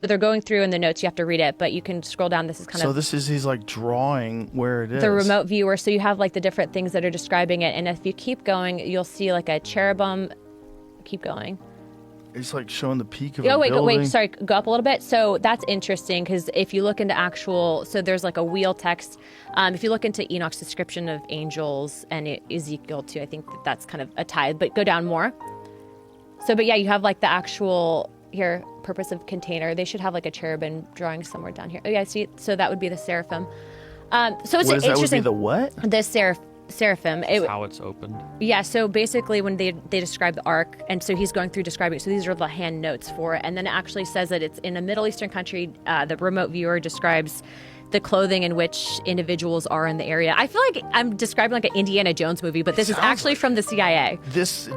they're going through in the notes. You have to read it, but you can scroll down. This is kind So of this is he's like drawing where it is. the remote viewer. So you have like the different things that are describing it. And if you keep going, you'll see like a cherubim. Keep going. It's like showing the peak of Oh, a wait, building. sorry, go up a little bit. So that's interesting because if you look into actual, so there's like a wheel text. If you look into Enoch's description of angels and Ezekiel too, I think that's kind of a tie, but go down more. So, but yeah, you have like the actual here purpose of container. They should have like a cherubim drawing somewhere down here. Oh yeah, see, so that would be the seraphim. So it's What is that? Would be interesting. the what? The seraphim. How it's opened. Yeah, so basically when they describe the ark, and so he's going through describing it, so these are the hand notes for it, and then it actually says that it's in a Middle Eastern country. The remote viewer describes the clothing in which individuals are in the area. I feel like I'm describing like an Indiana Jones movie, but this is actually from the CIA. This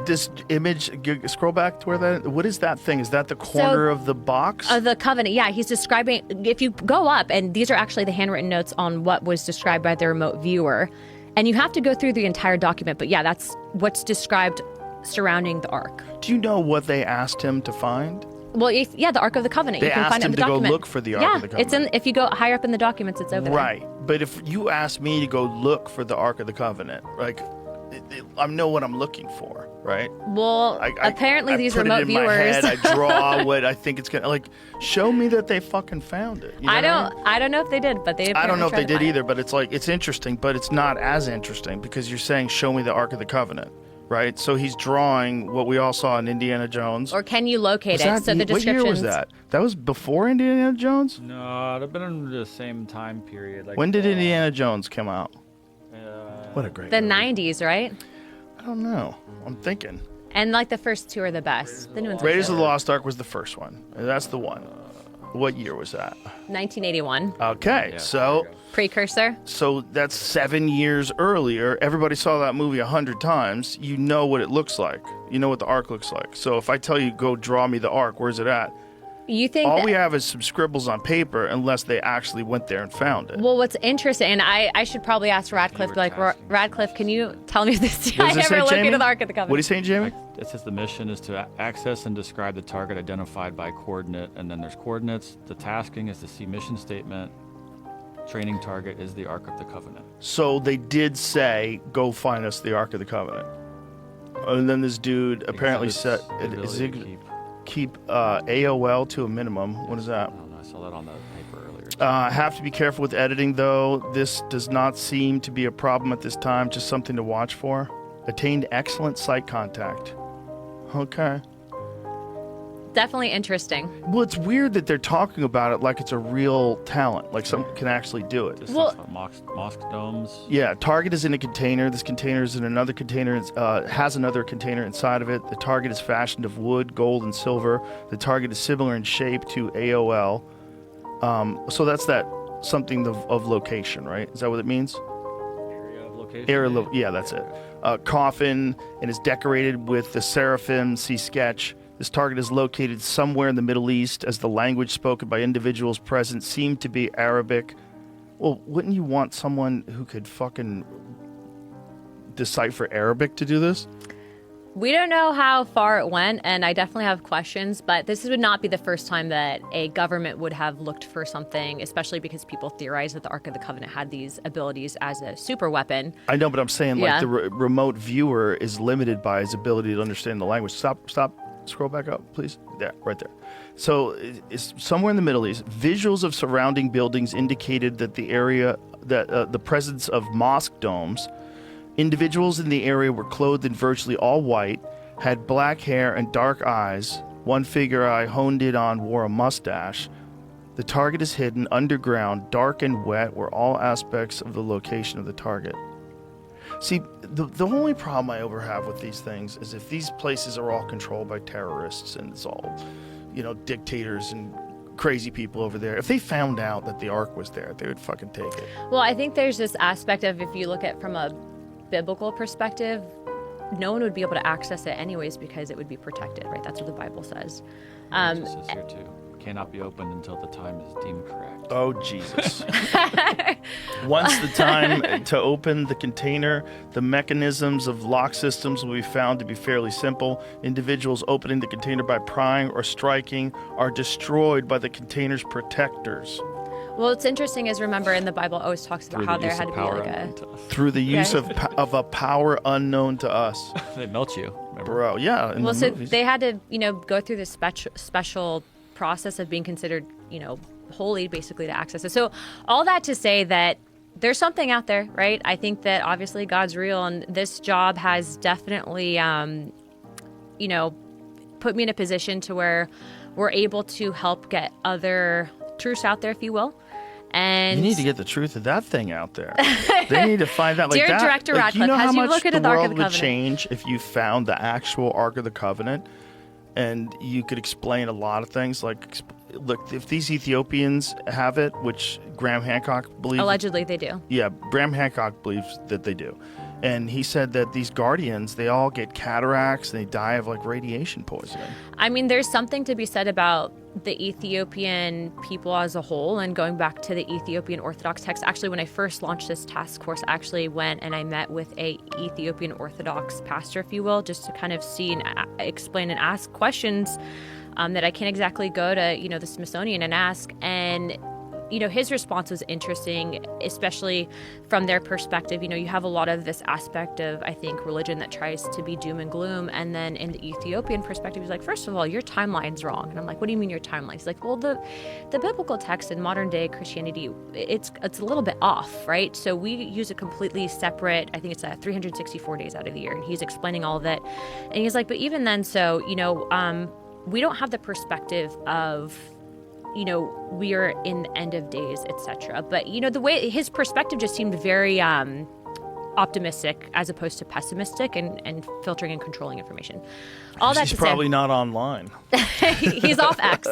image, scroll back to where that, what is that thing? Is that the corner of the box? The covenant, yeah, he's describing, if you go up, and these are actually the handwritten notes on what was described by the remote viewer, and you have to go through the entire document, but yeah, that's what's described surrounding the ark. Do you know what they asked him to find? Well, yeah, the Ark of the Covenant. They you can asked find it him in the to go document. look for the Ark of the Covenant. It's in. If you go higher up in the documents, it's over there. Right. But if you ask me to go look for the Ark of the Covenant, like, I know what I'm looking for, right? Well, apparently these put remote it in viewers. my head, I draw what I think it's gonna like. Show me that they fucking found it. You know what I mean? I don't know if they did, but they. I don't know if apparently they tried to did find either, but it's like it's interesting, but it's not as interesting because you're saying show me the Ark of the Covenant, right? So he's drawing what we all saw in Indiana Jones. Or can you locate it? Was So the that, what year was descriptions. that? That was before Indiana Jones? No, it'd have been in the same time period. Like, When did Indiana Jones come out? What a great The movie. 90s, right? I don't know. I'm thinking. And like the first two are the best. The new ones are Raiders of shit. the Lost Ark was the first one. That's the one. What year was that? 1981. Okay, Yeah, so there you go. Precursor. so that's 7 years earlier. Everybody saw that movie 100 times. You know what it looks like. You know what the Ark looks like. So if I tell you, go draw me the Ark, where's it at? You think All that, we have is some scribbles on paper unless they actually went there and found it. well, what's interesting, and I should probably ask Radcliffe, were like, tasking. Radcliffe, can you tell me if this What guy does it say, ever Jamie? located the Ark of the Covenant? What are you saying, Jamie? It says the mission is to access and describe the target identified by coordinate, and then there's coordinates. The tasking is to see mission statement. Training target is the Ark of the Covenant. So they did say, go find us the Ark of the Covenant. And then this dude apparently said, Exhibits the ability to keep AOL to a minimum. What is that? I don't know. I saw that on the paper earlier. Have to be careful with editing, though. This does not seem to be a problem at this time, just something to watch for. Attained excellent sight contact. Okay. Definitely interesting. Well, it's weird that they're talking about it like it's a real talent, like someone can actually do it. This Well- talks about mosque domes. Yeah, target is in a container. This container is in another container. Has another container inside of it. The target is fashioned of wood, gold, and silver. The target is similar in shape to AOL. So that's that something of location, right? Is that what it means? Area of location. Yeah, that's it. Coffin and is decorated with the seraphim. See sketch. This target is located somewhere in the Middle East, as the language spoken by individuals present seemed to be Arabic. Well, wouldn't you want someone who could fucking decipher Arabic to do this? We don't know how far it went, and I definitely have questions, but this would not be the first time that a government would have looked for something, especially because people theorize that the Ark of the Covenant had these abilities as a super weapon. I know, but I'm saying like Yeah. the remote viewer is limited by his ability to understand the language. Stop. Scroll back up, please. There, right there. So it's somewhere in the Middle East. Visuals of surrounding buildings indicated that the area, that the presence of mosque domes. Individuals in the area were clothed in virtually all white, had black hair and dark eyes. One figure I honed in on wore a mustache. The target is hidden underground, dark and wet, were all aspects of the location of the target. See, the only problem I ever have with these things is if these places are all controlled by terrorists and it's all, dictators and crazy people over there. If they found out that the Ark was there, they would fucking take it. Well, I think there's this aspect of, if you look at from a biblical perspective, no one would be able to access it anyways because it would be protected, right? That's what the Bible says. It says here too. cannot be opened until the time is deemed correct. Oh, Jesus. Once the time to open the container, the mechanisms of lock systems will be found to be fairly simple. Individuals opening the container by prying or striking are destroyed by the container's protectors. Well, what's interesting is, remember, in the Bible, it always talks about Through how the there use had of to be power like a... unknown to us. Through the use Yeah. of a power unknown to us. They melt you. Remember? Bro, yeah. In Well, the so movies. they had to, go through this special process of being considered, holy, basically, to access it. So all that to say that there's something out there, right? I think that obviously God's real, and this job has definitely, put me in a position to where we're able to help get other truths out there, if you will. And You need to get the truth of that thing out there. They need to find out. Like Dear that. Director Like, Radcliffe, you know has how you much looked the at the Ark of world the would Covenant? change if you found the actual Ark of the Covenant, and you could explain a lot of things. Like, look, if these Ethiopians have it, which Graham Hancock believes, Allegedly, they do. yeah, Graham Hancock believes that they do, and he said that these guardians, they all get cataracts and they die of like radiation poisoning. I mean, there's something to be said about the Ethiopian people as a whole, and going back to the Ethiopian Orthodox text. Actually, when I first launched this task force, I actually went and I met with a Ethiopian Orthodox pastor, if you will, just to kind of see and explain and ask questions that I can't exactly go to, the Smithsonian and ask. And his response was interesting, especially from their perspective. You have a lot of this aspect of, I think, religion that tries to be doom and gloom. And then in the Ethiopian perspective, he's like, first of all, your timeline's wrong. And I'm like, what do you mean your timeline? He's like, well, the biblical text in modern day Christianity, it's a little bit off, right? So we use a completely separate, I think it's 364 days out of the year. And he's explaining all of it. And he's like, but even then, so, we don't have the perspective of, we are in the end of days, etc. But, the way his perspective just seemed very optimistic as opposed to pessimistic and filtering and controlling information. All that He's to probably not online. say, he's off X.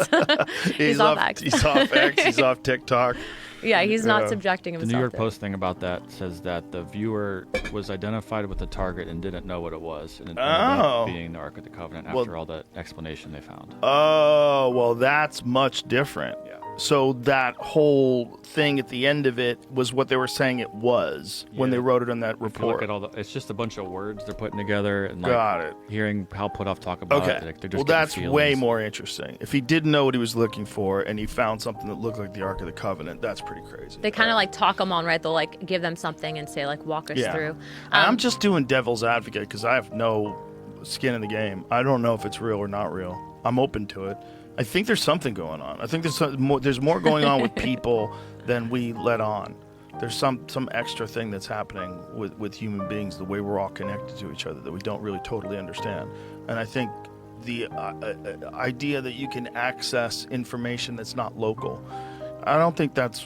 he's off X. He's off X. He's off TikTok. Yeah, he's not Yeah. subjecting The himself. New York to it. Post thing about that says that the viewer was identified with the target and didn't know what it was, and it ended Oh. up being the Ark of the Covenant Well- after all the explanation they found. Oh, well, that's much different. Yeah. So that whole thing at the end of it was what they were saying it was when Yeah. they wrote it on that If you look report. at all the, it's just a bunch of words they're putting together, and like Got it. hearing Hal Puthoff talk about Okay. it. Like, they're just Well, getting that's feelings. way more interesting. If he didn't know what he was looking for and he found something that looked like the Ark of the Covenant, that's pretty crazy. They kind of like talk them on, right? They'll like give them something and say like, walk us Yeah. through. I'm just doing devil's advocate because I have no skin in the game. I don't know if it's real or not real. I'm open to it. I think there's something going on. I think there's more going on with people than we let on. There's some extra thing that's happening with human beings, the way we're all connected to each other that we don't really totally understand. And I think the idea that you can access information that's not local, I don't think that's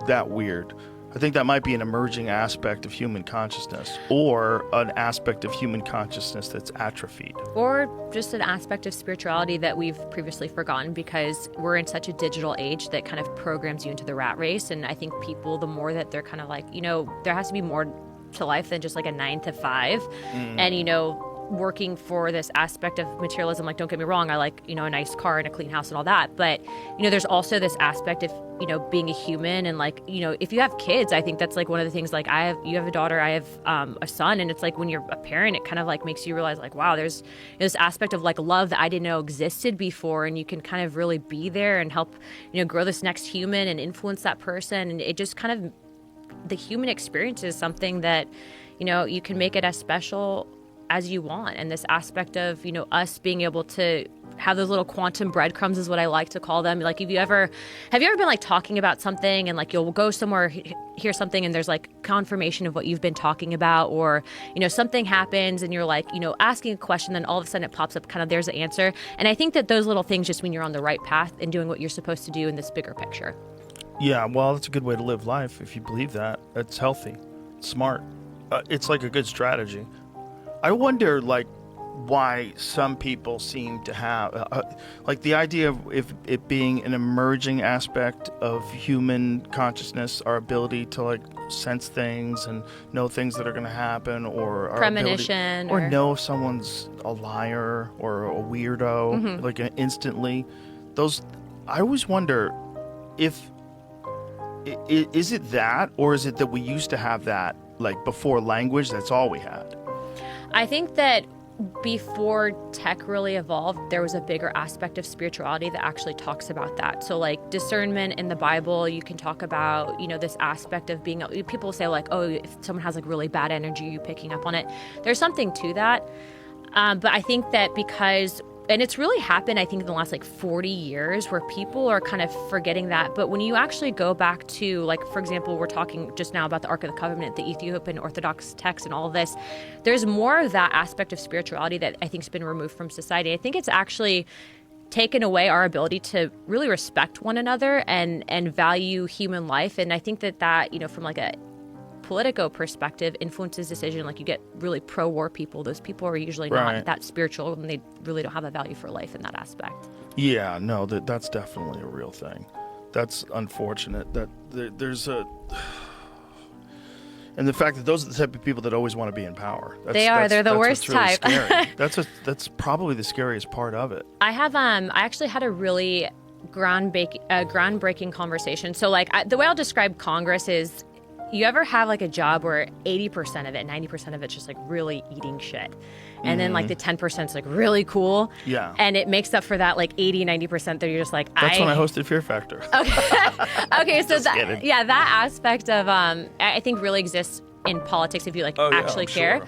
that weird. I think that might be an emerging aspect of human consciousness, or an aspect of human consciousness that's atrophied. Or just an aspect of spirituality that we've previously forgotten because we're in such a digital age that kind of programs you into the rat race. And I think people, the more that they're kind of like, there has to be more to life than just like a 9 to 5. And, working for this aspect of materialism, like, don't get me wrong, I like, a nice car and a clean house and all that. But, there's also this aspect of, being a human and like, if you have kids, I think that's like one of the things, like you have a daughter, I have a son. And it's like when you're a parent, it kind of like makes you realize like, wow, there's this aspect of like love that I didn't know existed before. And you can kind of really be there and help, grow this next human and influence that person. And it just kind of, the human experience is something that, you can make it as special as you want. And this aspect of, us being able to have those little quantum breadcrumbs is what I like to call them. Like, have you ever been like talking about something and like you'll go somewhere, hear something and there's like confirmation of what you've been talking about, or, something happens and you're like, asking a question, then all of a sudden it pops up, kind of there's the answer. And I think that those little things just mean you're on the right path and doing what you're supposed to do in this bigger picture. Yeah, well, that's a good way to live life. If you believe that, it's healthy, it's smart. It's like a good strategy. I wonder, like, why some people seem to have, like, the idea of if it being an emerging aspect of human consciousness, our ability to, like, sense things and know things that are going to happen, or our Premonition, ability, or or know if someone's a liar or a weirdo, like, instantly. Those, I always wonder if is it that, or is it that we used to have that like before language? That's all we had. I think that before tech really evolved, there was a bigger aspect of spirituality that actually talks about that. So like discernment in the Bible, you can talk about, this aspect of being, people say like, oh, if someone has like really bad energy, you picking up on it. There's something to that. But I think that because, and it's really happened, I think, in the last like 40 years where people are kind of forgetting that. But when you actually go back to, like, for example, we're talking just now about the Ark of the Covenant, the Ethiopian Orthodox text and all of this, there's more of that aspect of spirituality that I think has been removed from society. I think it's actually taken away our ability to really respect one another and value human life. And I think that, from like a Politico perspective influences decision. Like you get really pro-war people. Those people are usually not that spiritual, and they really don't have a value for life in that aspect. Yeah, no, that's definitely a real thing. That's unfortunate that there's a... And the fact that those are the type of people that always want to be in power. They're the worst really type. Scary. That's probably the scariest part of it. I actually had a really groundbreaking conversation. So like the way I'll describe Congress is, you ever have like a job where 80% of it, 90% of it's just like really eating shit. And then like the 10% is like really cool. Yeah. And it makes up for that like 80, 90% that you're just like, That's when I hosted Fear Factor. Okay. So that aspect of, I think really exists in politics if you like actually care. Sure.